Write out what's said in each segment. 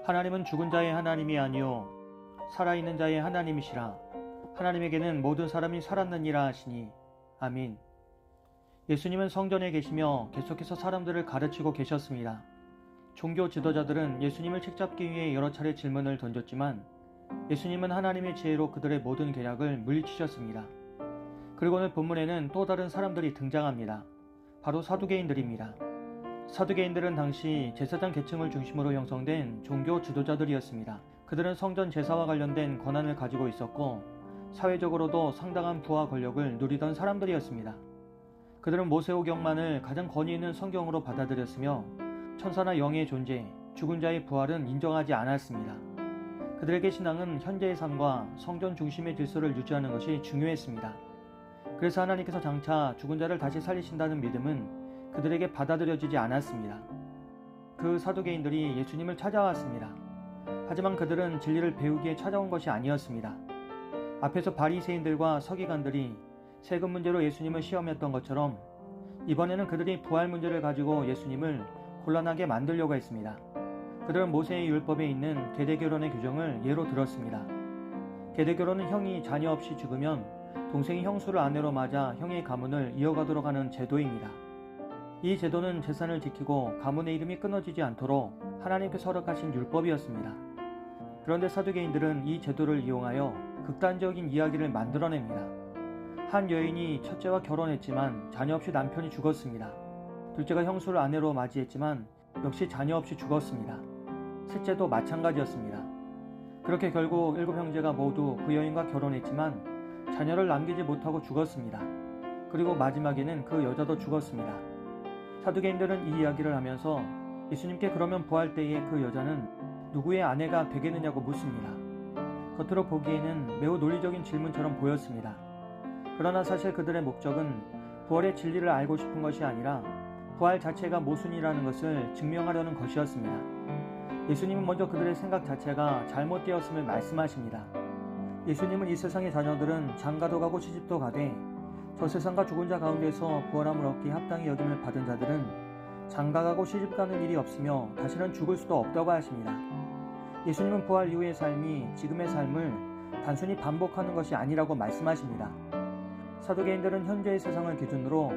하나님은 죽은 자의 하나님이 아니요 살아있는 자의 하나님이시라. 하나님에게는 모든 사람이 살았느니라 하시니. 아멘. 예수님은 성전에 계시며 계속해서 사람들을 가르치고 계셨습니다. 종교 지도자들은 예수님을 책잡기 위해 여러 차례 질문을 던졌지만 예수님은 하나님의 지혜로 그들의 모든 계략을 물리치셨습니다. 그리고 오늘 본문에는 또 다른 사람들이 등장합니다. 바로 사두개인들입니다. 사두개인들은 당시 제사장 계층을 중심으로 형성된 종교 지도자들이었습니다. 그들은 성전 제사와 관련된 권한을 가지고 있었고 사회적으로도 상당한 부와 권력을 누리던 사람들이었습니다. 그들은 모세오경만을 가장 권위 있는 성경으로 받아들였으며 천사나 영의 존재, 죽은 자의 부활은 인정하지 않았습니다. 그들에게 신앙은 현재의 삶과 성전 중심의 질서를 유지하는 것이 중요했습니다. 그래서 하나님께서 장차 죽은 자를 다시 살리신다는 믿음은 그들에게 받아들여지지 않았습니다. 그 사두개인들이 예수님을 찾아왔습니다. 하지만 그들은 진리를 배우기에 찾아온 것이 아니었습니다. 앞에서 바리새인들과 서기관들이 세금 문제로 예수님을 시험했던 것처럼 이번에는 그들이 부활 문제를 가지고 예수님을 곤란하게 만들려고 했습니다. 그들은 모세의 율법에 있는 계대결혼의 규정을 예로 들었습니다. 계대결혼은 형이 자녀 없이 죽으면 동생이 형수를 아내로 맞아 형의 가문을 이어가도록 하는 제도입니다. 이 제도는 재산을 지키고 가문의 이름이 끊어지지 않도록 하나님께서 허락하신 율법이었습니다. 그런데 사두개인들은 이 제도를 이용하여 극단적인 이야기를 만들어냅니다. 한 여인이 첫째와 결혼했지만 자녀 없이 남편이 죽었습니다. 둘째가 형수를 아내로 맞이했지만 역시 자녀 없이 죽었습니다. 셋째도 마찬가지였습니다. 그렇게 결국 7 형제가 모두 그 여인과 결혼했지만 자녀를 남기지 못하고 죽었습니다. 그리고 마지막에는 그 여자도 죽었습니다. 사두개인들은 이 이야기를 하면서 예수님께 그러면 부활 때에 그 여자는 누구의 아내가 되겠느냐고 묻습니다. 겉으로 보기에는 매우 논리적인 질문처럼 보였습니다. 그러나 사실 그들의 목적은 부활의 진리를 알고 싶은 것이 아니라 부활 자체가 모순이라는 것을 증명하려는 것이었습니다. 예수님은 먼저 그들의 생각 자체가 잘못되었음을 말씀하십니다. 예수님은 이 세상의 자녀들은 장가도 가고 시집도 가되 저 세상과 죽은 자 가운데서 부활함을 얻기 합당히 여김을 받은 자들은 장가가고 시집가는 일이 없으며 다시는 죽을 수도 없다고 하십니다. 예수님은 부활 이후의 삶이 지금의 삶을 단순히 반복하는 것이 아니라고 말씀하십니다. 사두개인들은 현재의 세상을 기준으로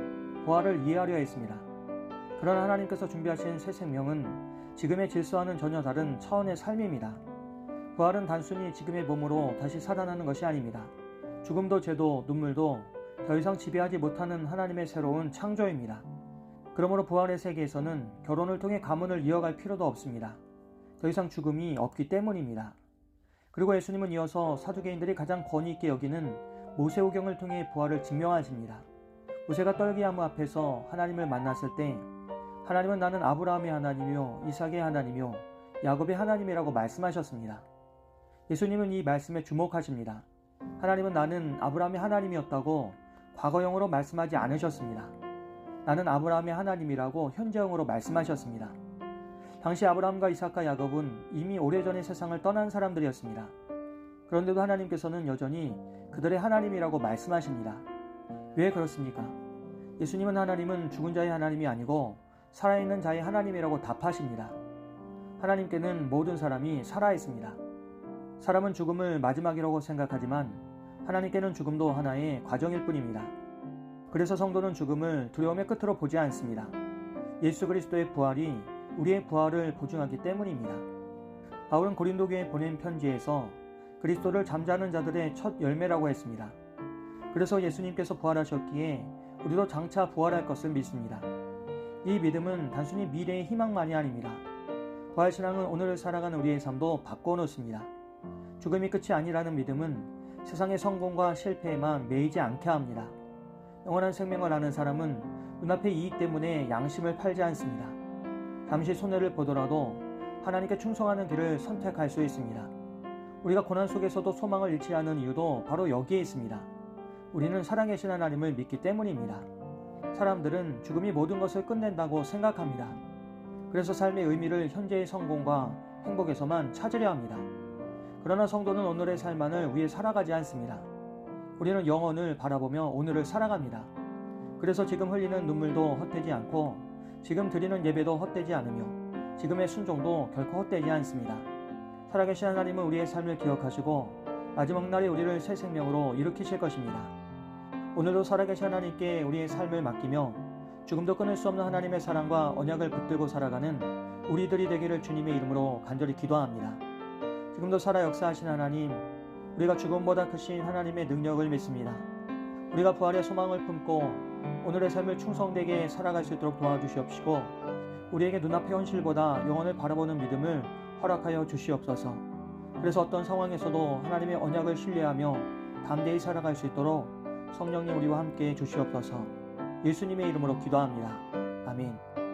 부활을 이해하려 했습니다. 그러나 하나님께서 준비하신 새 생명은 지금의 질서와는 전혀 다른 차원의 삶입니다. 부활은 단순히 지금의 몸으로 다시 살아나는 것이 아닙니다. 죽음도 죄도 눈물도 더 이상 지배하지 못하는 하나님의 새로운 창조입니다. 그러므로 부활의 세계에서는 결혼을 통해 가문을 이어갈 필요도 없습니다. 더 이상 죽음이 없기 때문입니다. 그리고 예수님은 이어서 사두개인들이 가장 권위 있게 여기는 모세오경을 통해 부활을 증명하십니다. 모세가 떨기나무 앞에서 하나님을 만났을 때 하나님은 나는 아브라함의 하나님이요 이삭의 하나님이요 야곱의 하나님이라고 말씀하셨습니다. 예수님은 이 말씀에 주목하십니다. 하나님은 나는 아브라함의 하나님이었다고 과거형으로 말씀하지 않으셨습니다. 나는 아브라함의 하나님이라고 현재형으로 말씀하셨습니다. 당시 아브라함과 이삭과 야곱은 이미 오래전에 세상을 떠난 사람들이었습니다. 그런데도 하나님께서는 여전히 그들의 하나님이라고 말씀하십니다. 왜 그렇습니까? 예수님은 하나님은 죽은 자의 하나님이 아니고 살아있는 자의 하나님이라고 답하십니다. 하나님께는 모든 사람이 살아있습니다. 사람은 죽음을 마지막이라고 생각하지만 하나님께는 죽음도 하나의 과정일 뿐입니다. 그래서 성도는 죽음을 두려움의 끝으로 보지 않습니다. 예수 그리스도의 부활이 우리의 부활을 보증하기 때문입니다. 바울은 고린도 교회에 보낸 편지에서 그리스도를 잠자는 자들의 첫 열매라고 했습니다. 그래서 예수님께서 부활하셨기에 우리도 장차 부활할 것을 믿습니다. 이 믿음은 단순히 미래의 희망만이 아닙니다. 부활신앙은 오늘을 살아가는 우리의 삶도 바꿔놓습니다. 죽음이 끝이 아니라는 믿음은 세상의 성공과 실패에만 매이지 않게 합니다. 영원한 생명을 아는 사람은 눈앞의 이익 때문에 양심을 팔지 않습니다. 잠시 손해를 보더라도 하나님께 충성하는 길을 선택할 수 있습니다. 우리가 고난 속에서도 소망을 잃지 않은 이유도 바로 여기에 있습니다. 우리는 살아계신 하나님을 믿기 때문입니다. 사람들은 죽음이 모든 것을 끝낸다고 생각합니다. 그래서 삶의 의미를 현재의 성공과 행복에서만 찾으려 합니다. 그러나 성도는 오늘의 삶만을 위해 살아가지 않습니다. 우리는 영원을 바라보며 오늘을 살아갑니다. 그래서 지금 흘리는 눈물도 헛되지 않고 지금 드리는 예배도 헛되지 않으며 지금의 순종도 결코 헛되지 않습니다. 살아계신 하나님은 우리의 삶을 기억하시고 마지막 날에 우리를 새 생명으로 일으키실 것입니다. 오늘도 살아계신 하나님께 우리의 삶을 맡기며 죽음도 끊을 수 없는 하나님의 사랑과 언약을 붙들고 살아가는 우리들이 되기를 주님의 이름으로 간절히 기도합니다. 지금도 살아 역사하신 하나님, 우리가 죽음보다 크신 하나님의 능력을 믿습니다. 우리가 부활의 소망을 품고 오늘의 삶을 충성되게 살아갈 수 있도록 도와주시옵시고 우리에게 눈앞의 현실보다 영원을 바라보는 믿음을 허락하여 주시옵소서. 그래서 어떤 상황에서도 하나님의 언약을 신뢰하며 담대히 살아갈 수 있도록 성령님 우리와 함께 해 주시옵소서. 예수님의 이름으로 기도합니다. 아멘.